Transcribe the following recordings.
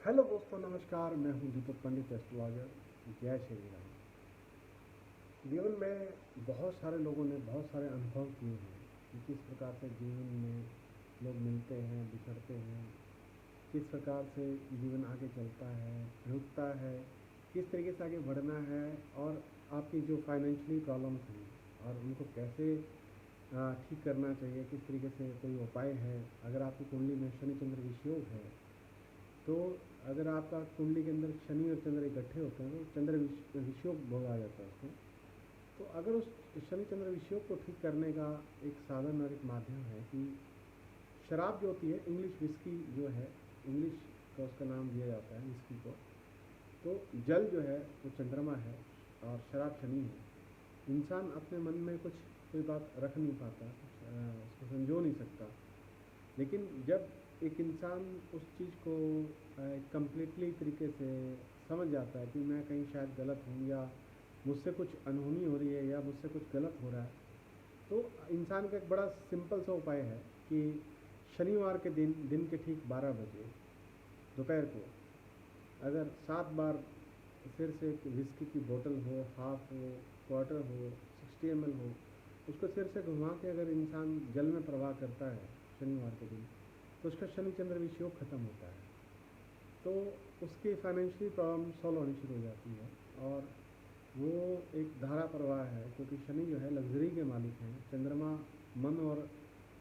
Hello दोस्तों, नमस्कार। मैं हूं दीपक पंडित, एस्ट्रोलॉजर। जय श्री राम। जीवन में बहुत सारे लोगों ने बहुत सारे अनुभव किए हैं कि किस प्रकार से जीवन में लोग मिलते हैं, बिछड़ते हैं, किस प्रकार से जीवन आगे चलता है, रुकता है, किस तरीके से आगे बढ़ना है, और आपकी जो फाइनेंशियली प्रॉब्लम्स हैं और उनको कैसे ठीक करना चाहिए, किस तरीके से कोई उपाय है। अगर आपकी कुंडली में शनि चंद्र विषयोग है तो अगर आपका कुंडली के अंदर शनि और चंद्र इकट्ठे होते हैं तो चंद्र विषयोग बोला जाता है उसको। तो अगर उस शनि चंद्र विषयोग को ठीक करने का एक साधन और एक माध्यम है कि शराब जो होती है, इंग्लिश विस्की जो है, इंग्लिश का उसका नाम दिया जाता है विस्की को। तो जल जो है वो चंद्रमा है और शराब शनि है। इंसान अपने मन में कुछ कोई बात रख नहीं पाता, उसको संजो नहीं सकता। लेकिन जब एक इंसान उस चीज़ को कम्प्लीटली तरीके से समझ जाता है कि मैं कहीं शायद गलत हूँ, या मुझसे कुछ अनहोनी हो रही है, या मुझसे कुछ गलत हो रहा है, तो इंसान का एक बड़ा सिंपल सा उपाय है कि शनिवार के दिन के ठीक 12 बजे दोपहर को अगर 7 बार फिर से एक विस्की की बोतल हो, हाफ हो, क्वार्टर हो, 60 ml हो, उसको सिर से घुमा के अगर इंसान जल में प्रवाह करता है शनिवार के दिन, तो उसका शनि चंद्र विषयोग खत्म होता है। तो उसकी फाइनेंशियली प्रॉब्लम सॉल्व होनी शुरू हो जाती है। और वो एक धारा प्रवाह है, क्योंकि शनि जो है लग्जरी के मालिक हैं, चंद्रमा मन और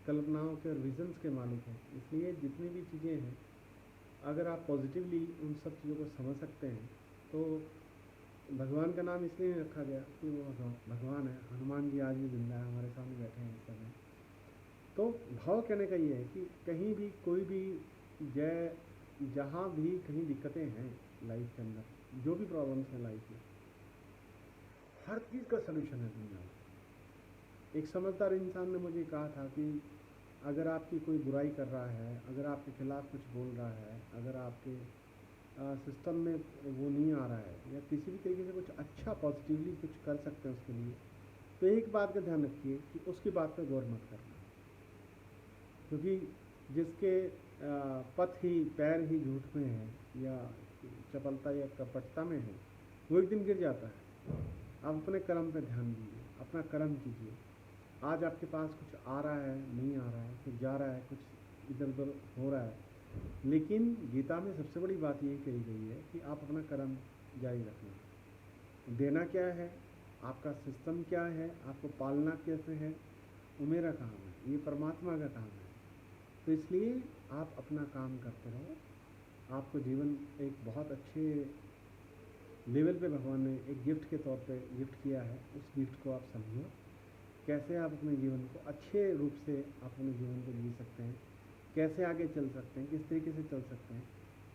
कल्पनाओं के और विजन्स के मालिक हैं। इसलिए जितनी भी चीज़ें हैं, अगर आप पॉजिटिवली उन सब चीज़ों को समझ सकते हैं तो भगवान का नाम इसलिए नहीं रखा गया कि वो भगवान है। हनुमान जी आज भी जिंदा है, हमारे सामने बैठे हैं इस समय। तो भाव कहने का ये है कि कहीं भी कोई भी जय जहाँ भी कहीं दिक्कतें हैं लाइफ के अंदर, जो भी प्रॉब्लम्स हैं लाइफ में, हर चीज़ का सलूशन है दुनिया में। एक समझदार इंसान ने मुझे कहा था कि अगर आपकी कोई बुराई कर रहा है, अगर आपके खिलाफ कुछ बोल रहा है, अगर आपके सिस्टम में वो नहीं आ रहा है, या किसी भी तरीके से कुछ अच्छा पॉजिटिवली कुछ कर सकते हैं उसके लिए, तो एक बात का ध्यान रखिए कि उसकी बात पर गौर मत करना। क्योंकि जिसके पथ ही पैर ही झूठ में है, या चपलता या कपटता में है, वो एक दिन गिर जाता है। आप अपने कर्म पे ध्यान दीजिए, अपना कर्म कीजिए। आज आपके पास कुछ आ रहा है, नहीं आ रहा है, कुछ जा रहा है, कुछ इधर उधर हो रहा है, लेकिन गीता में सबसे बड़ी बात यही कही गई है कि आप अपना कर्म जारी रखना। देना क्या है, आपका सिस्टम क्या है, आपको पालना कैसे है, वो मेरा काम है, ये परमात्मा का काम है। तो इसलिए आप अपना काम करते रहो। आपको जीवन एक बहुत अच्छे लेवल पे भगवान ने एक गिफ्ट के तौर पे गिफ्ट किया है। उस गिफ्ट को आप समझो, कैसे आप अपने जीवन को अच्छे रूप से आप अपने जीवन को जी सकते हैं, कैसे आगे चल सकते हैं, किस तरीके से चल सकते हैं।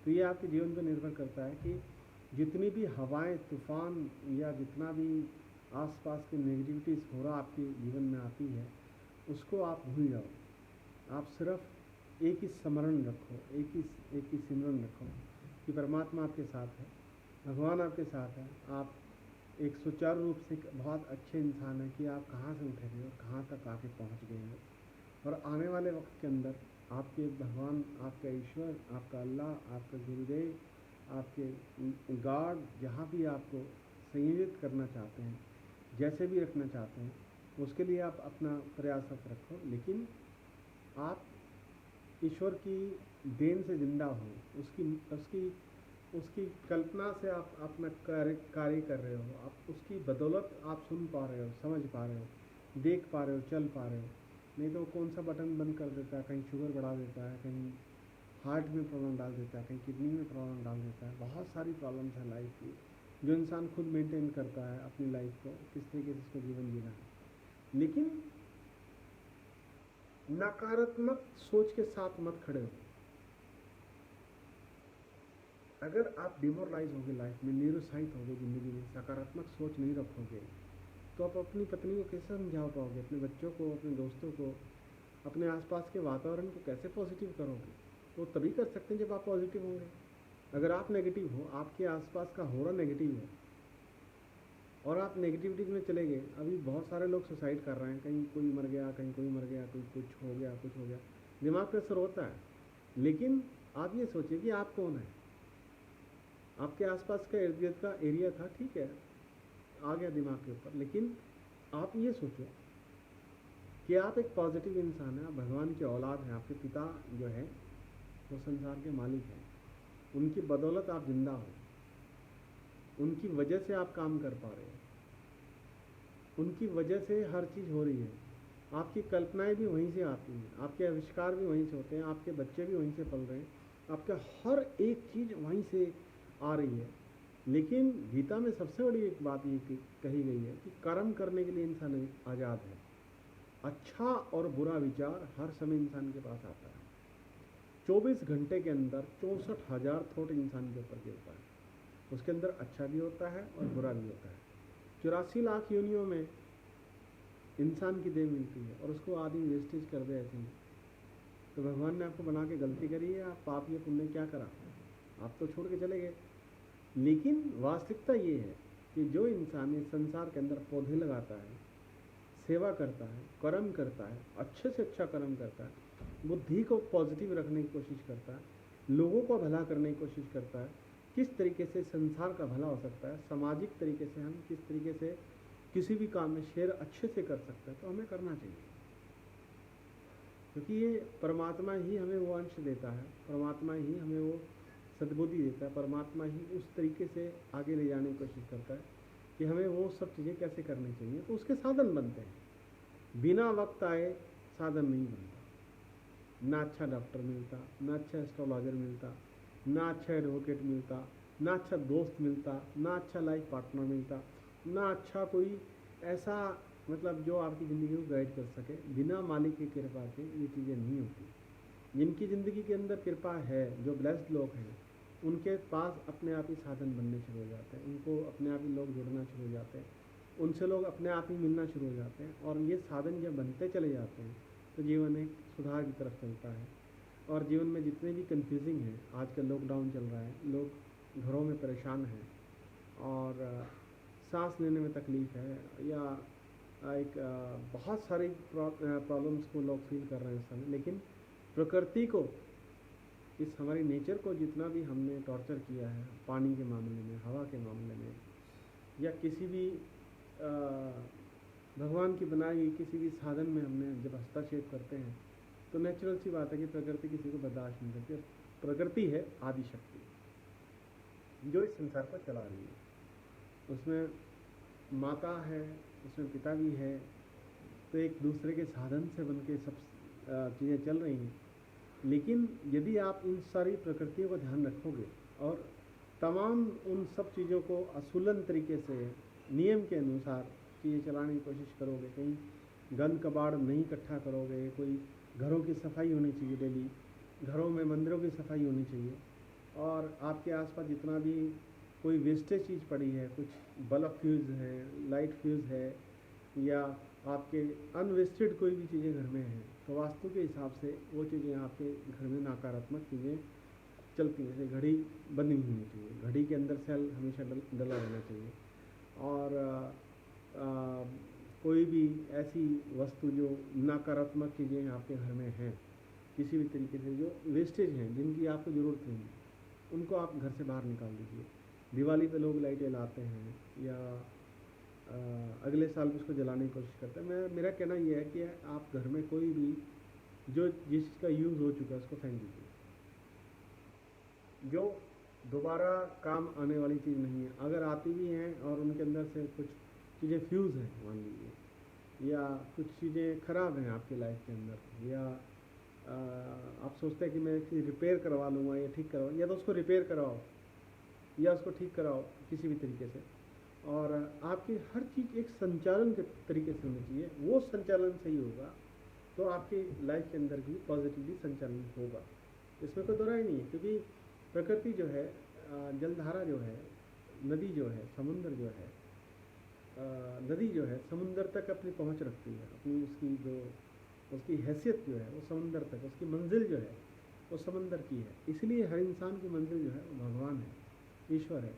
तो ये आपके जीवन पर निर्भर करता है कि जितनी भी हवाएं, तूफान, या जितना भी आसपास की नेगेटिविटीज़ हो रहा आपके जीवन में आती है, उसको आप भूल जाओ। आप सिर्फ एक ही स्मरण रखो, एक ही सिमरन रखो कि परमात्मा आपके साथ है, भगवान आपके साथ है। आप एक सुचारू रूप से एक बहुत अच्छे इंसान हैं कि आप कहाँ से उठे थे और कहाँ तक आके पहुँच गए हैं। और आने वाले वक्त के अंदर आपके भगवान, आपका ईश्वर, आपका अल्लाह, आपका गुरुदेव, आपके गॉड जहाँ भी आपको संयोजित करना चाहते हैं, जैसे भी रखना चाहते हैं, उसके लिए आप अपना प्रयासरत रखो। लेकिन आप ईश्वर की देन से जिंदा हो, उसकी उसकी उसकी कल्पना से आप अपना कार्य कर रहे हो। आप उसकी बदौलत आप सुन पा रहे हो, समझ पा रहे हो, देख पा रहे हो, चल पा रहे हो। नहीं तो कौन सा बटन बंद कर देता है, कहीं शुगर बढ़ा देता है, कहीं हार्ट में प्रॉब्लम डाल देता है, कहीं किडनी में प्रॉब्लम डाल देता है। बहुत सारी प्रॉब्लम्स हैं लाइफ की, जो इंसान खुद मेंटेन करता है अपनी लाइफ को, किस तरीके से उसको जीवन जीना है। लेकिन नकारात्मक सोच के साथ मत खड़े हो। अगर आप डिमोरलाइज होगे लाइफ में, निरुत्साहित होगे ज़िंदगी में, सकारात्मक सोच नहीं रखोगे, तो आप अपनी पत्नी को कैसे समझा पाओगे, अपने बच्चों को, अपने दोस्तों को, अपने आसपास के वातावरण को कैसे पॉजिटिव करोगे? तो तभी कर सकते हैं जब आप पॉजिटिव होंगे। अगर आप नेगेटिव हो, आपके आसपास का हो रहा नेगेटिव है, और आप नेगेटिविटीज़ में चले गए। अभी बहुत सारे लोग सुसाइड कर रहे हैं, कहीं कोई मर गया, कहीं कोई मर गया, कोई कुछ हो गया, कुछ हो गया। दिमाग पे असर होता है। लेकिन आप ये सोचिए कि आप कौन है। आपके आसपास का इर्द गिर्द का एरिया था, ठीक है, आ गया दिमाग के ऊपर, लेकिन आप ये सोचो कि आप एक पॉजिटिव इंसान हैं, आप भगवान की औलाद हैं, आपके पिता जो है वो संसार के मालिक हैं, उनकी बदौलत आप जिंदा हो, उनकी वजह से आप काम कर पा रहे हो, उनकी वजह से हर चीज़ हो रही है, आपकी कल्पनाएं भी वहीं से आती हैं, आपके आविष्कार भी वहीं से होते हैं, आपके बच्चे भी वहीं से पल रहे हैं, आपका हर एक चीज़ वहीं से आ रही है। लेकिन गीता में सबसे बड़ी एक बात ये कही गई है कि कर्म करने के लिए इंसान आज़ाद है। अच्छा और बुरा विचार हर समय इंसान के पास आता है। 24 घंटे के अंदर 64,000 थॉट इंसान के ऊपर गिरता है, उसके अंदर अच्छा भी होता है और बुरा भी होता है। 84 लाख योनियों में इंसान की देह मिलती है और उसको आदमी वेस्टेज कर दे ऐसे ही, तो भगवान ने आपको बना के गलती करी है, आप पाप या पुण्य क्या करा, आप तो छोड़ के चले गए। लेकिन वास्तविकता ये है कि जो इंसान इस संसार के अंदर पौधे लगाता है, सेवा करता है, कर्म करता है, अच्छे से अच्छा कर्म करता है, बुद्धि को पॉजिटिव रखने की कोशिश करता है, लोगों को भला करने की कोशिश करता है, किस तरीके से संसार का भला हो सकता है, सामाजिक तरीके से हम किस तरीके से किसी भी काम में शेयर अच्छे से कर सकते हैं, तो हमें करना चाहिए, क्योंकि ये परमात्मा ही हमें वो अंश देता है, परमात्मा ही हमें वो सद्बुद्धि देता है, परमात्मा ही उस तरीके से आगे ले जाने की कोशिश करता है कि हमें वो सब चीज़ें कैसे करनी चाहिए, तो उसके साधन बनते हैं। बिना वक्त आए साधन नहीं बनता, ना अच्छा डॉक्टर मिलता, ना अच्छा एस्ट्रोलॉजर मिलता, ना अच्छा एडवोकेट मिलता, ना अच्छा दोस्त मिलता, ना अच्छा लाइफ पार्टनर मिलता, ना अच्छा कोई ऐसा मतलब जो आपकी ज़िंदगी को गाइड कर सके। बिना मालिक की कृपा के ये चीज़ें नहीं होती। जिनकी ज़िंदगी के अंदर कृपा है, जो ब्लेस्ड लोग हैं, उनके पास अपने आप ही साधन बनने शुरू हो जाते हैं, उनको अपने आप ही लोग जुड़ना शुरू हो जाते हैं, उनसे लोग अपने आप ही मिलना शुरू हो जाते हैं, और ये साधन जब बनते चले जाते हैं तो जीवन एक सुधार की तरफ चलता है। और जीवन में जितने भी कन्फ्यूजिंग हैं, आजकल लॉकडाउन चल रहा है, लोग घरों में परेशान हैं और सांस लेने में तकलीफ़ है, या एक बहुत सारी प्रॉब्लम्स को लोग फील कर रहे हैं इस समय, लेकिन प्रकृति को, इस हमारी नेचर को जितना भी हमने टॉर्चर किया है, पानी के मामले में, हवा के मामले में, या किसी भी भगवान की बनाई हुई किसी भी साधन में हमने जब हस्तक्षेप करते हैं, तो नेचुरल सी बात है कि प्रकृति किसी को बर्दाश्त नहीं करती। प्रकृति है आदि शक्ति जो इस संसार को चला रही है, उसमें माता है, उसमें पिता भी है, तो एक दूसरे के साधन से बन के सब चीज़ें चल रही हैं। लेकिन यदि आप इन सारी प्रकृतियों का ध्यान रखोगे और तमाम उन सब चीज़ों को असूलन तरीके से नियम के अनुसार चीज़ें चलाने की कोशिश करोगे, कहीं गंद कबाड़ नहीं इकट्ठा करोगे, कोई घरों की सफाई होनी चाहिए डेली, घरों में मंदिरों की सफाई होनी चाहिए, और आपके आसपास जितना भी कोई वेस्टेज चीज़ पड़ी है, कुछ बल्ब फ्यूज़ है, लाइट फ्यूज़ है, या आपके अनवेस्टेड कोई भी चीज़ें घर में हैं, तो वास्तु के हिसाब से वो चीज़ें आपके घर में नकारात्मक चीज़ें चलती हैं। जैसे घड़ी बंद नहीं होनी चाहिए, घड़ी के अंदर सेल हमेशा डला रहना चाहिए, और कोई भी ऐसी वस्तु जो नकारात्मक चीज़ें आपके घर में हैं, किसी भी तरीके से जो वेस्टेज हैं, जिनकी आपको ज़रूरत नहीं, उनको आप घर से बाहर निकाल दीजिए। दिवाली पे लोग लाइटें लाते हैं, या अगले साल भी उसको जलाने की कोशिश करते हैं। मेरा कहना यह है कि आप घर में कोई भी जो जिसका यूज़ हो चुका है उसको फेंक दीजिए, जो दोबारा काम आने वाली चीज़ नहीं है। अगर आती भी हैं और उनके अंदर से कुछ चीज़ें फ्यूज़ हैं मान लीजिए, या कुछ चीज़ें ख़राब हैं आपकी लाइफ के अंदर, या आप सोचते हैं कि मैं इसे रिपेयर करवा लूँगा या ठीक करवा, या तो उसको रिपेयर करवाओ या उसको ठीक कराओ किसी भी तरीके से। और आपकी हर चीज़ एक संचालन के तरीके से होनी चाहिए, वो संचालन सही होगा तो आपकी लाइफ के अंदर भी पॉजिटिवली संचालन होगा, इसमें कोई दो राय नहीं है। क्योंकि प्रकृति जो है, जलधारा जो है, नदी जो है, समुद्र जो है, नदी जो है समुद्र तक अपनी पहुंच रखती है, अपनी उसकी जो उसकी हैसियत जो है वो समुद्र तक, उसकी मंजिल जो है वो समंदर की है। इसलिए हर इंसान की मंजिल जो है वो भगवान है, ईश्वर है।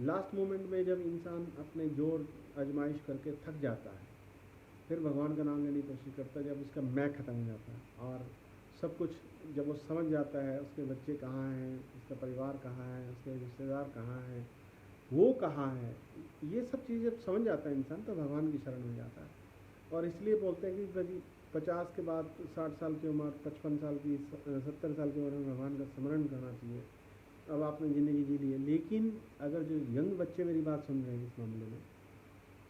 लास्ट मोमेंट में जब इंसान अपने जोर आजमाइश करके थक जाता है, फिर भगवान का नाम लेने की कोशिश करता है, जब उसका मैं ख़त्म हो जाता है और सब कुछ जब वो समझ जाता है उसके बच्चे कहाँ हैं, उसका परिवार कहाँ है, उसके रिश्तेदार कहाँ हैं, वो कहाँ है, ये सब चीज़ जब समझ जाता है इंसान तो भगवान की शरण में जाता है। और इसलिए बोलते हैं कि भाई 50 के बाद 60 साल की उम्र, 55 साल की, 70 साल की उम्र में भगवान का स्मरण करना चाहिए। अब आपने ज़िंदगी जी ली है, लेकिन अगर जो यंग बच्चे मेरी बात सुन रहे हैं इस मामले में,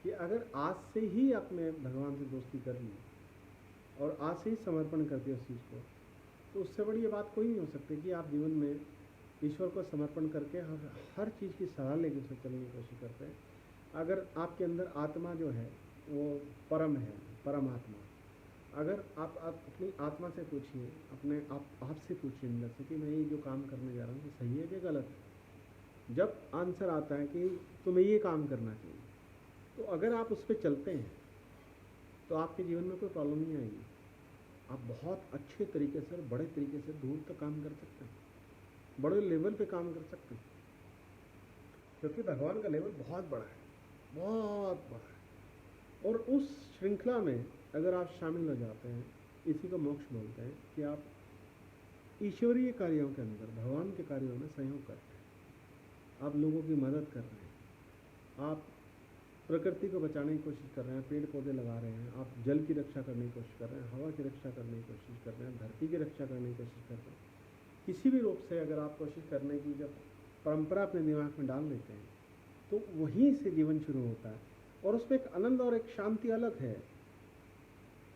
कि अगर आज से ही आपने भगवान से दोस्ती कर ली और आज से ही समर्पण कर दिया उस चीज़ को, तो उससे बड़ी ये बात कोई नहीं हो सकती कि आप जीवन में ईश्वर को समर्पण करके हर चीज़ की सलाह लेके उसे चलने की कोशिश करते हैं। अगर आपके अंदर आत्मा जो है वो परम है, परमात्मा, अगर आप अपनी आत्मा से पूछिए, अपने आप से पूछिए अंदर से कि मैं ये जो काम करने जा रहा हूँ तो सही है कि गलत है। जब आंसर आता है कि तुम्हें ये काम करना चाहिए, तो अगर आप उस पर चलते हैं तो आपके जीवन में कोई प्रॉब्लम नहीं आएगी। आप बहुत अच्छे तरीके से और बड़े तरीके से दूर तक काम कर सकते हैं, बड़े लेवल पे काम कर सकते हैं, क्योंकि भगवान का लेवल बहुत बड़ा है, बहुत बड़ा है। और उस श्रृंखला में अगर आप शामिल हो जाते हैं, इसी को मोक्ष बोलते हैं कि आप ईश्वरीय कार्यों के अंदर भगवान के कार्यों में सहयोग करते हैं, आप लोगों की मदद कर रहे हैं, आप प्रकृति को बचाने की कोशिश कर रहे हैं, पेड़ पौधे लगा रहे हैं, आप जल की रक्षा करने की कोशिश कर रहे हैं, हवा की रक्षा करने की कोशिश कर रहे हैं, धरती की रक्षा करने की कोशिश कर रहे हैं। किसी भी रूप से अगर आप कोशिश करने की जब परंपरा अपने दिमाग में डाल लेते हैं तो वहीं से जीवन शुरू होता है, और उसमें एक आनंद और एक शांति अलग है।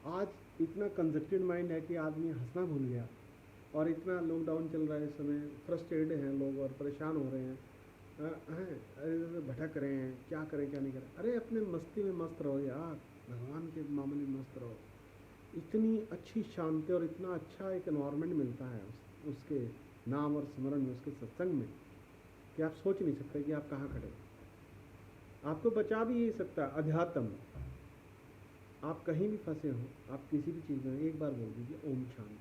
आज इतना कंजक्टेड माइंड है कि आदमी हंसना भूल गया, और इतना लॉकडाउन चल रहा है इस समय, फ्रस्ट्रेटेड हैं लोग और परेशान हो रहे हैं, अरे भटक रहे हैं, क्या करें क्या नहीं करें। अरे अपने मस्ती में मस्त रहो यार, भगवान के मामले में मस्त रहो। इतनी अच्छी शांति और इतना अच्छा एक एनवायरनमेंट मिलता है उसके नाम और स्मरण में, उसके सत्संग में, कि आप सोच नहीं सकते कि आप कहाँ खड़े हो। आपको बचा भी ये सकता है अध्यात्म। आप कहीं भी फंसे हो, आप किसी भी चीज़ में एक बार बोल दीजिए ओम शांति,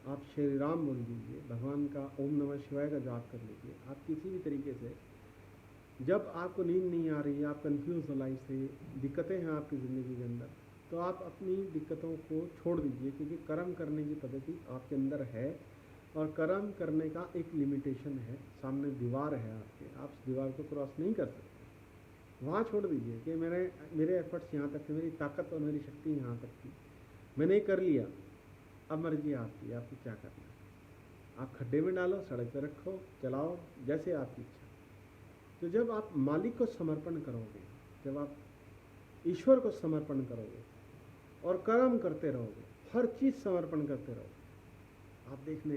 आप श्री राम बोल दीजिए, भगवान का ओम नमः शिवाय का जाप कर लीजिए। आप किसी भी तरीके से, जब आपको नींद नहीं आ रही है, आप कंफ्यूज हो लाइफ से, दिक्कतें हैं आपकी ज़िंदगी के अंदर, तो आप अपनी दिक्कतों को छोड़ दीजिए, क्योंकि कर्म करने की पद्धति आपके अंदर है, और कर्म करने का एक लिमिटेशन है। सामने दीवार है आपके, आप उस दीवार को क्रॉस नहीं कर सकते। वहाँ छोड़ दीजिए कि मेरे एफर्ट्स यहाँ तक थे, मेरी ताकत और मेरी शक्ति यहाँ तक थी, मैंने कर लिया, अब मर्जी आपकी, आपको क्या करना है। आप खड्डे में डालो, सड़क पर रखो, चलाओ, जैसे आपकी इच्छा। तो जब आप मालिक को समर्पण करोगे, जब आप ईश्वर को समर्पण करोगे और कर्म करते रहोगे, हर चीज़ समर्पण करते रहोगे, आप देखने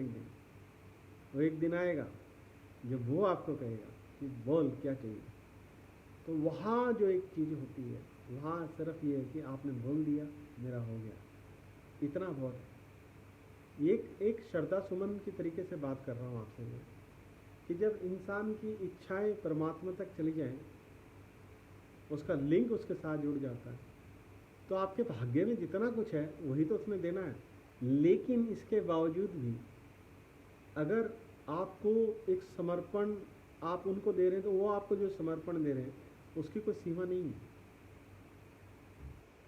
एक दिन आएगा जब वो आपको कहेगा कि बोल क्या चाहिए। तो वहाँ जो एक चीज़ होती है, वहाँ सिर्फ ये है कि आपने बोल दिया, मेरा हो गया, इतना बहुत है। एक श्रद्धा सुमन की तरीके से बात कर रहा हूँ आपसे मैं, कि जब इंसान की इच्छाएं परमात्मा तक चली जाएं, उसका लिंक उसके साथ जुड़ जाता है, तो आपके भाग्य में जितना कुछ है वही तो उसने देना है। लेकिन इसके बावजूद भी अगर आपको एक समर्पण आप उनको दे रहे हैं, तो वो आपको जो समर्पण दे रहे हैं उसकी कोई सीमा नहीं है।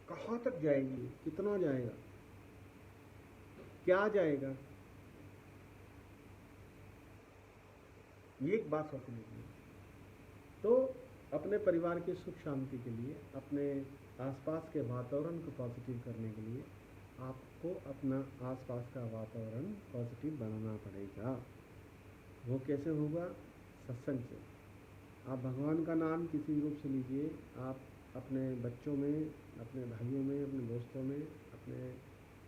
कहाँ तक जाएगी, कितना जाएगा, क्या जाएगा, ये एक बात सोच लीजिए। तो अपने परिवार की सुख शांति के लिए, अपने आसपास के वातावरण को पॉजिटिव करने के लिए आपको अपना आसपास का वातावरण पॉजिटिव बनाना पड़ेगा। वो कैसे होगा? सत्संग से। आप भगवान का नाम किसी रूप से लीजिए, आप अपने बच्चों में, अपने भाइयों में, अपने दोस्तों में, अपने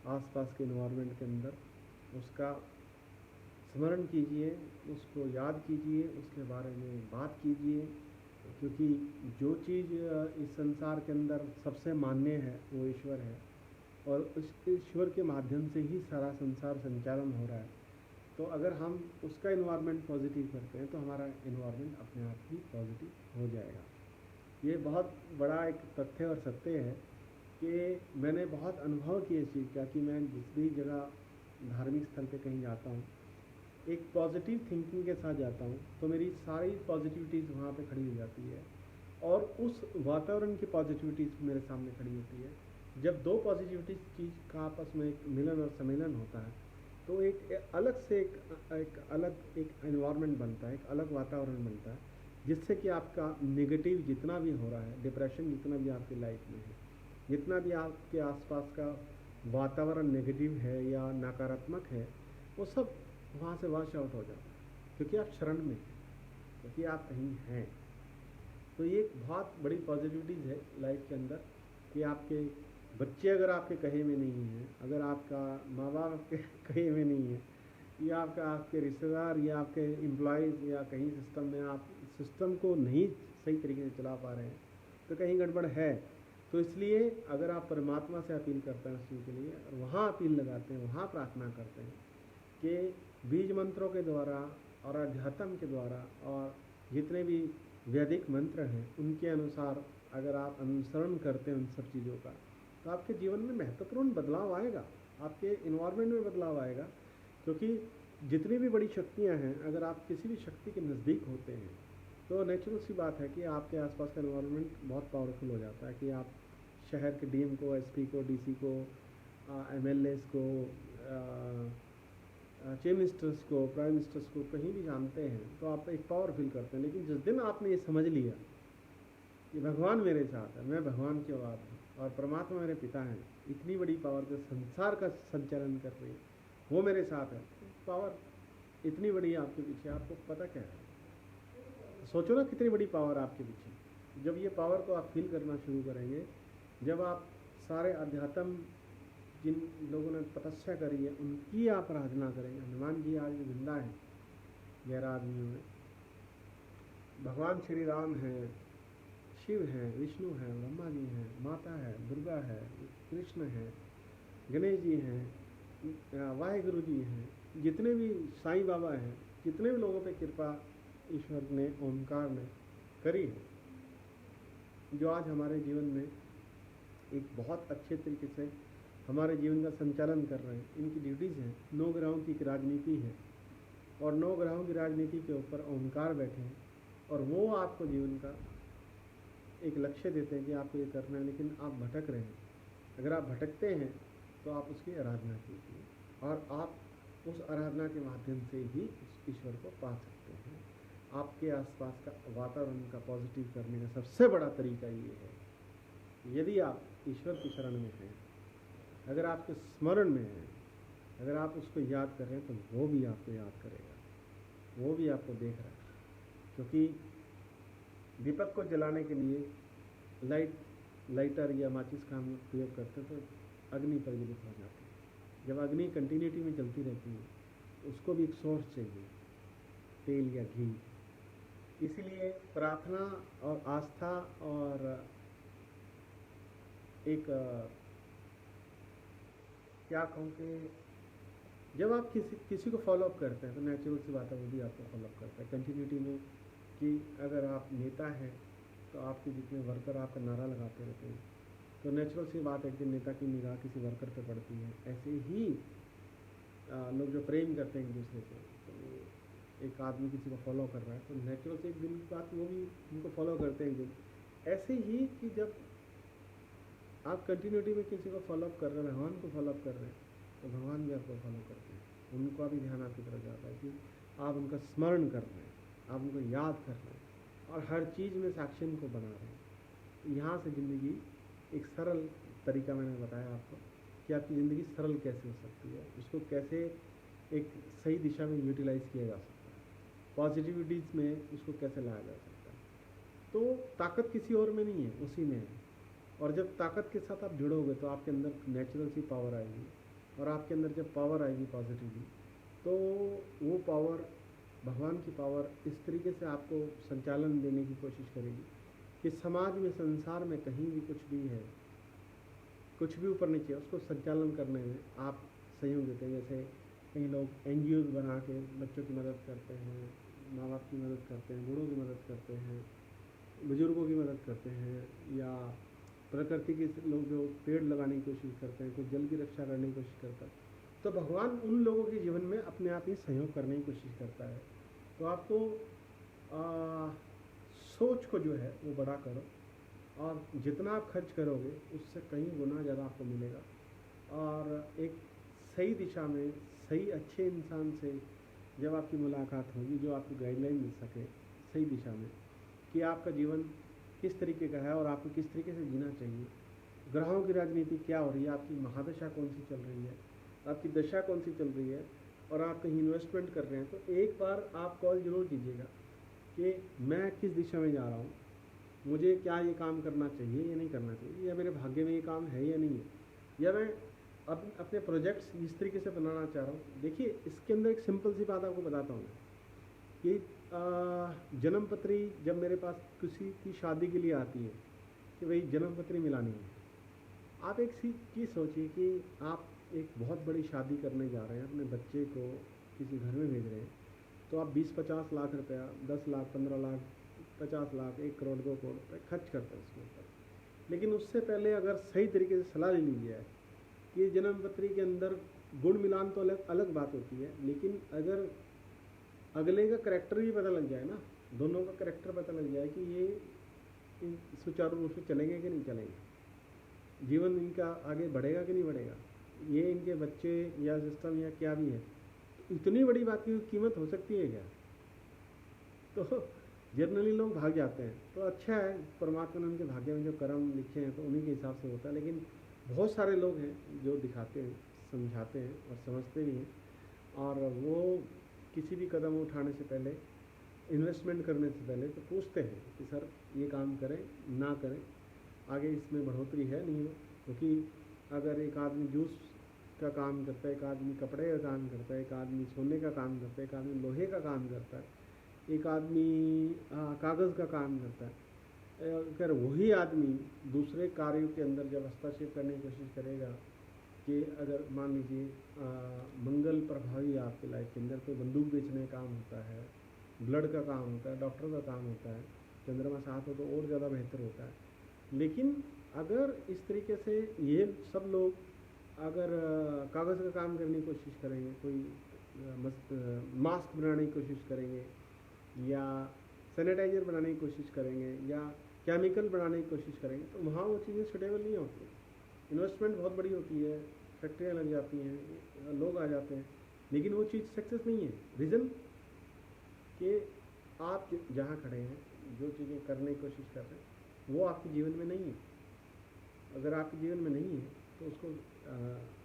आसपास के एनवायरनमेंट के अंदर उसका स्मरण कीजिए, उसको याद कीजिए, उसके बारे में बात कीजिए, क्योंकि जो चीज़ इस संसार के अंदर सबसे मान्य है वो ईश्वर है, और उस ईश्वर के माध्यम से ही सारा संसार संचालन हो रहा है। तो अगर हम उसका एनवायरनमेंट पॉजिटिव करते हैं तो हमारा एनवायरनमेंट अपने आप ही पॉजिटिव हो जाएगा। ये बहुत बड़ा एक तथ्य और सत्य है कि मैंने बहुत अनुभव किया इस चीज़ का, कि मैं जिस भी जगह धार्मिक स्थल पे कहीं जाता हूँ, एक पॉजिटिव थिंकिंग के साथ जाता हूँ, तो मेरी सारी पॉजिटिविटीज़ वहाँ पे खड़ी हो जाती है, और उस वातावरण की पॉजिटिविटीज़ मेरे सामने खड़ी होती है। जब दो पॉजिटिविटीज़ चीज़ का आपस में एक मिलन और सम्मेलन होता है, तो एक अलग से एक अलग एक एनवायरनमेंट बनता है, एक अलग वातावरण बनता है, जिससे कि आपका नेगेटिव जितना भी हो रहा है, डिप्रेशन जितना भी आपकी लाइफ में है, जितना भी आपके आसपास का वातावरण नेगेटिव है या नकारात्मक है, वो सब वहाँ से वॉश आउट हो जाता है, क्योंकि आप शरण में हैं, क्योंकि आप कहीं हैं। तो ये एक बहुत बड़ी पॉजिटिविटीज़ है लाइफ के अंदर कि आपके बच्चे अगर आपके कहे में नहीं हैं, अगर आपका माँ बाप आपके कहे में नहीं है, या आपके रिश्तेदार या आपके एम्प्लॉयज़ या कहीं सिस्टम में आप सिस्टम को नहीं सही तरीके से चला पा रहे हैं, तो कहीं गड़बड़ है। तो इसलिए अगर आप परमात्मा से अपील करते हैं उस चीज़ के लिए, वहाँ अपील लगाते हैं, वहाँ प्रार्थना करते हैं कि बीज मंत्रों के द्वारा और अध्यात्म के द्वारा और जितने भी वैदिक मंत्र हैं उनके अनुसार अगर आप अनुसरण करते हैं उन सब चीज़ों का, तो आपके जीवन में महत्वपूर्ण बदलाव आएगा, आपके इन्वायरमेंट में बदलाव आएगा। क्योंकि जितनी भी बड़ी शक्तियाँ हैं, अगर आप किसी भी शक्ति के नज़दीक होते हैं तो नेचुरल सी बात है कि आपके आसपास का इन्वायरमेंट बहुत पावरफुल हो जाता है कि आप शहर के डीएम को, एसपी को, डीसी को, एमएलएस को, चीफ मिनिस्टर्स को, प्राइम मिनिस्टर्स को कहीं भी जानते हैं तो आप एक पावर फील करते हैं। लेकिन जिस दिन आपने ये समझ लिया कि भगवान मेरे साथ है, मैं भगवान की औलाद हूँ और परमात्मा मेरे पिता हैं, इतनी बड़ी पावर जो संसार का संचालन कर रही है वो मेरे साथ है, पावर इतनी बड़ी आपके पीछे, आपको पता क्या है? सोचो ना कितनी बड़ी पावर आपके पीछे। जब ये पावर को आप फील करना शुरू करेंगे, जब आप सारे अध्यात्म जिन लोगों ने तपस्या करी है उनकी आप आराधना करेंगे। हनुमान जी आज जिंदा हैं 11 आदमियों में, भगवान श्री राम हैं, शिव हैं, विष्णु हैं, ब्रह्मा जी हैं, माता है, दुर्गा है, कृष्ण हैं, गणेश जी हैं, वाहेगुरु जी हैं, जितने भी साईं बाबा हैं, जितने भी लोगों पे कृपा ईश्वर ने, ओमकार ने करी है, जो आज हमारे जीवन में एक बहुत अच्छे तरीके से हमारे जीवन का संचालन कर रहे हैं। इनकी ड्यूटीज़ हैं। 9 ग्रहों की एक राजनीति है और 9 ग्रहों की राजनीति के ऊपर ओमकार बैठे हैं और वो आपको जीवन का एक लक्ष्य देते हैं कि आपको ये करना है, लेकिन आप भटक रहे हैं। अगर आप भटकते हैं तो आप उसकी आराधना कीजिए और आप उस आराधना के माध्यम से ही उस ईश्वर को पा सकते हैं। आपके आसपास का वातावरण का पॉजिटिव करने का सबसे बड़ा तरीका ये है, यदि आप ईश्वर की शरण में हैं, अगर आपके स्मरण में हैं, अगर आप उसको याद कर रहे हैं, तो वो भी आपको याद करेगा, वो भी आपको देख रहा है। क्योंकि दीपक को जलाने के लिए लाइटर या माचिस का हम प्रयोग करते हैं तो अग्नि प्रज्वलित हो जाती है। जब अग्नि कंटिन्यूटी में चलती रहती है, उसको भी एक सोर्स चाहिए, तेल या घी। इसीलिए प्रार्थना और आस्था और एक क्या कहूँ कि जब आप किसी को फॉलोअप करते हैं तो नेचुरल सी बात है वो भी आपको फॉलोअप करता है कंटिन्यूटी में। कि अगर आप नेता हैं तो आपके जितने वर्कर आपका नारा लगाते रहते हैं, तो नेचुरल सी बात है कि नेता की निगाह किसी वर्कर पे पड़ती है। ऐसे ही लोग जो प्रेम करते हैं एक दूसरे से, तो एक आदमी किसी को फॉलो कर रहा है तो नेचुरल से एक दिन की बात वो भी उनको फॉलो करते हैं एक दिन। ऐसे ही कि जब आप कंटिन्यूटी में किसी को फॉलोअप कर रहे हैं, भगवान को फॉलोअप कर रहे हैं, तो भगवान भी आपको फॉलो करते हैं। उनका भी ध्यान आपकी तरफ जाता है कि आप उनका स्मरण कर रहे हैं, आप उनको याद कर रहे हैं और हर चीज़ में साक्षी को बना रहे हैं। यहाँ से ज़िंदगी एक सरल तरीका मैंने बताया आपको कि आपकी ज़िंदगी सरल कैसे हो सकती है, उसको कैसे एक सही दिशा में यूटिलाइज़ किया जा सकता है, पॉजिटिविटीज़ में उसको कैसे लाया जा सकता है। तो ताकत किसी और में नहीं है, उसी में है। और जब ताकत के साथ आप जुड़ोगे तो आपके अंदर नेचुरल सी पावर आएगी, और आपके अंदर जब पावर आएगी पॉजिटिवली, तो वो पावर, भगवान की पावर इस तरीके से आपको संचालन देने की कोशिश करेगी कि समाज में, संसार में कहीं भी कुछ भी है, कुछ भी ऊपर नीचे, उसको संचालन करने में आप सहयोग देते हैं। जैसे कई लोग NGOs बना के बच्चों की मदद करते हैं, माँ बाप की मदद करते हैं, बूढ़ों की मदद करते हैं, बुजुर्गों की मदद करते हैं, या प्रकृति के लोग जो पेड़ लगाने की कोशिश करते हैं, कुछ जल की रक्षा करने की कोशिश करता है, तो भगवान उन लोगों के जीवन में अपने आप ही सहयोग करने की कोशिश करता है। तो आपको सोच को जो है वो बड़ा करो, और जितना आप खर्च करोगे उससे कहीं गुना ज़्यादा आपको मिलेगा, और एक सही दिशा में, सही अच्छे इंसान से जब आपकी मुलाकात होगी जो आपको गाइडलाइन मिल सके सही दिशा में कि आपका जीवन किस तरीके का है और आपको किस तरीके से जीना चाहिए, ग्रहों की राजनीति क्या हो रही है, आपकी महादशा कौन सी चल रही है, आपकी दशा कौन सी चल रही है, और आप कहीं इन्वेस्टमेंट कर रहे हैं तो एक बार आप कॉल ज़रूर कीजिएगा कि मैं किस दिशा में जा रहा हूँ, मुझे क्या ये काम करना चाहिए या नहीं करना चाहिए, या मेरे भाग्य में ये काम है या नहीं है, या मैं अपने प्रोजेक्ट्स इस तरीके से बनाना चाह रहा हूँ। देखिए इसके अंदर एक सिंपल सी बात आपको बताता हूँ कि जन्म पत्री जब मेरे पास किसी की शादी के लिए आती है कि भाई जन्म पत्री मिलानी है, आप एक सी चीज़ सोचिए कि आप एक बहुत बड़ी शादी करने जा रहे हैं, अपने बच्चे को किसी घर में भेज रहे हैं, तो आप 20-50 लाख रुपया, 10 लाख, 15 लाख, 50 लाख, 1 करोड़, 2 करोड़ रुपये खर्च करते हैं उसके ऊपर। लेकिन उससे पहले अगर सही तरीके से सलाह ले ली जाए कि जन्म पत्री के अंदर गुण मिलान तो अलग अलग बात होती है, लेकिन अगर अगले का करैक्टर भी पता लग जाए ना, दोनों का करैक्टर पता लग जाए कि ये सुचारू रूप से चलेंगे कि नहीं चलेंगे, जीवन इनका आगे बढ़ेगा कि नहीं बढ़ेगा, ये इनके बच्चे या सिस्टम या क्या भी है, इतनी बड़ी बात की कीमत हो सकती है क्या? तो जनरली लोग भाग जाते हैं। तो अच्छा है, परमात्मा ने उनके भाग्य में जो कर्म लिखे हैं तो उन्हीं के हिसाब से होता है। लेकिन बहुत सारे लोग हैं जो दिखाते हैं, समझाते हैं और समझते भी हैं, और वो किसी भी कदम उठाने से पहले, इन्वेस्टमेंट करने से पहले तो पूछते हैं कि सर ये काम करें ना करें, आगे इसमें बढ़ोतरी है नहीं हो। क्योंकि अगर एक आदमी जूस का काम करता है, एक आदमी कपड़े का काम करता है, एक आदमी सोने का काम करता है, एक आदमी लोहे का काम करता है, एक आदमी कागज़ का काम करता है, अगर वही आदमी दूसरे कार्यों के अंदर जब हस्तक्षेप करने की कोशिश करेगा कि अगर मान लीजिए मंगल प्रभावी आपके लाइफ के अंदर तो बंदूक बेचने का काम होता है, ब्लड का काम होता है, डॉक्टर का काम होता है, चंद्रमा साथ हो तो और ज़्यादा बेहतर होता है। लेकिन अगर इस तरीके से ये सब लोग अगर कागज़ का काम करने की कोशिश करेंगे, कोई मास्क बनाने की कोशिश करेंगे, या सैनिटाइज़र बनाने की कोशिश करेंगे, या केमिकल बनाने की कोशिश करेंगे, तो वहाँ वो चीज़ें सुटेबल नहीं होती। इन्वेस्टमेंट बहुत बड़ी होती है, फैक्ट्रियाँ लग जाती हैं, लोग आ जाते हैं, लेकिन वो चीज़ सक्सेस नहीं है। रीज़न कि आप जहाँ खड़े हैं, जो चीज़ें करने की कोशिश कर रहे हैं वो आपके जीवन में नहीं है। अगर आपके जीवन में नहीं है तो उसको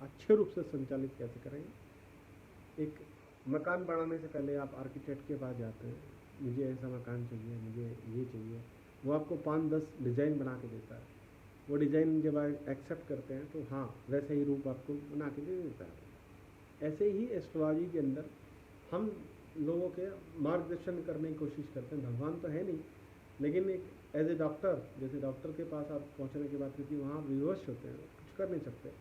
अच्छे रूप से संचालित कैसे करेंगे। एक मकान बनाने से पहले आप आर्किटेक्ट के पास जाते हैं, मुझे ऐसा मकान चाहिए, मुझे ये चाहिए, वो आपको 5-10 डिज़ाइन बना के देता है। वो डिज़ाइन जब आप एक्सेप्ट करते हैं तो हाँ वैसा ही रूप आपको बना के दे देता है। ऐसे ही एस्ट्रोलॉजी के अंदर हम लोगों के मार्गदर्शन करने की कोशिश करते हैं। भगवान तो है नहीं, लेकिन एक एज ए डॉक्टर, जैसे डॉक्टर के पास आप पहुंचने के बाद, क्योंकि वहाँ विवश होते हैं, कुछ कर नहीं सकते,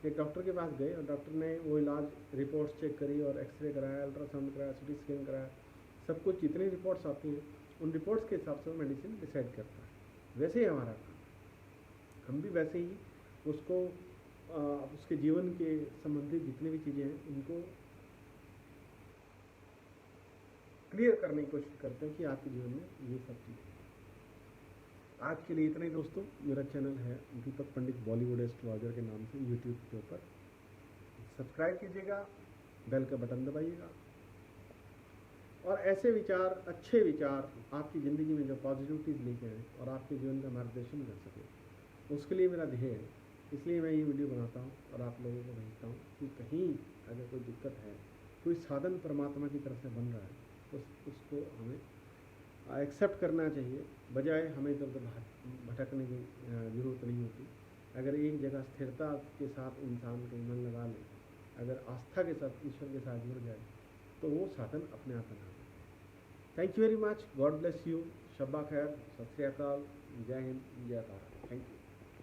एक डॉक्टर के पास गए और डॉक्टर ने वो इलाज रिपोर्ट्स चेक करी और एक्सरे कराया, अल्ट्रासाउंड कराया, सीटी स्कैन कराया, सब कुछ जितनी रिपोर्ट्स आती हैं उन रिपोर्ट्स के हिसाब से वो मेडिसिन डिसाइड करता है। वैसे ही हमारा काम, हम भी वैसे ही उसको उसके जीवन के संबंधित जितनी भी चीज़ें हैं उनको क्लियर करने की कोशिश करते हैं कि आपके जीवन में ये सब चीज़ें। आज के लिए इतना ही दोस्तों। मेरा चैनल है दीपक पंडित बॉलीवुड एस्ट्रोलॉजर के नाम से यूट्यूब के ऊपर। सब्सक्राइब कीजिएगा, बेल का बटन दबाइएगा, और ऐसे विचार, अच्छे विचार आपकी ज़िंदगी में जो पॉजिटिविटीज़ लेके आए और आपके जीवन का मार्गदर्शन कर सके, उसके लिए मेरा ध्येय है। इसलिए मैं ये वीडियो बनाता हूँ और आप लोगों को भेजता हूँ कि कहीं अगर कोई दिक्कत है, कोई साधन परमात्मा की तरफ से बन रहा है तो उसको हमें एक्सेप्ट करना चाहिए, बजाय हमें इधर उधर भटकने की ज़रूरत नहीं होती। अगर एक जगह स्थिरता के साथ इंसान कहीं मन लगा ले, अगर आस्था के साथ ईश्वर के साथ जुड़ जाए तो वो साधन अपने आप बना देते। Thank you very much, god bless you, शब्बा खैर, सत श्री अकाल, जय हिंद, जय भारत, थैंक यू।